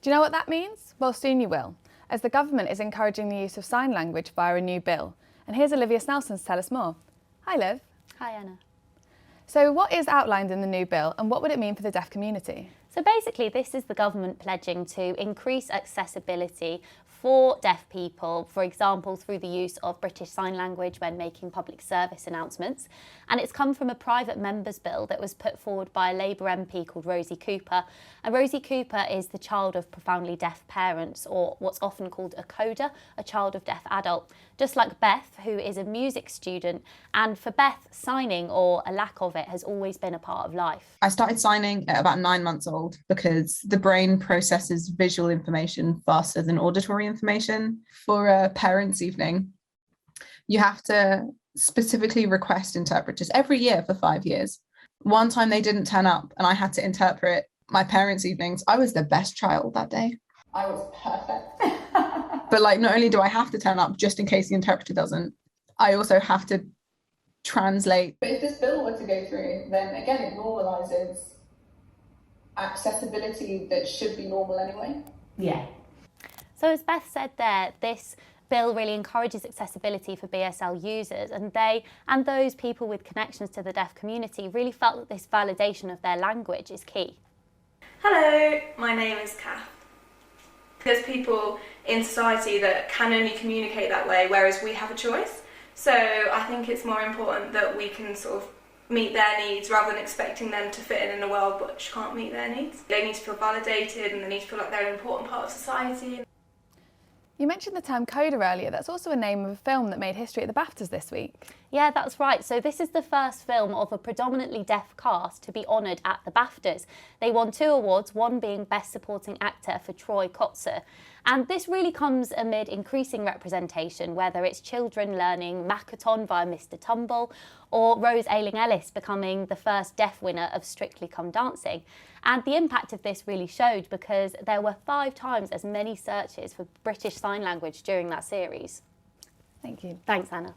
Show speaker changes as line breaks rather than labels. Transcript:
Do you know what that means? Well, soon you will, as the government is encouraging the use of sign language via a new bill. And here's Olivia Snelson to tell us more. Hi, Liv.
Hi, Anna.
So what is outlined in the new bill and what would it mean for the deaf community?
So basically, this is the government pledging to increase accessibility for deaf people, for example, through the use of British Sign Language when making public service announcements. And it's come from a private member's bill that was put forward by a Labour MP called Rosie Cooper. And Rosie Cooper is the child of profoundly deaf parents, or what's often called a coda, a child of deaf adult. Just like Beth, who is a music student. And for Beth, signing, or a lack of it, has always been a part of life.
I started signing at about 9 months old because the brain processes visual information faster than auditory information. For a parents' evening, you have to specifically request interpreters every year for 5 years. One time they didn't turn up and I had to interpret my parents' evenings. I was the best child that day. I was perfect. But not only do I have to turn up just in case the interpreter doesn't, I also have to translate. But if this bill were to go through, then again it normalises accessibility that should be normal anyway.
Yeah. So as Beth said there, this bill really encourages accessibility for BSL users, and they and those people with connections to the deaf community really felt that this validation of their language is key.
Hello, my name is Kath. There's people in society that can only communicate that way, whereas we have a choice. So I think it's more important that we can sort of meet their needs rather than expecting them to fit in a world which can't meet their needs. They need to feel validated and they need to feel like they're an important part of society.
You mentioned the term coda earlier. That's also a name of a film that made history at the BAFTAs this week.
Yeah, that's right. So this is the first film of a predominantly deaf cast to be honoured at the BAFTAs. They won 2 awards, one being Best Supporting Actor for Troy Kotsur. And this really comes amid increasing representation, whether it's children learning Makaton via Mr Tumble or Rose Ayling-Ellis becoming the first deaf winner of Strictly Come Dancing. And the impact of this really showed because there were 5 times as many searches for British Sign Language during that series.
Thank you.
Thanks, Anna.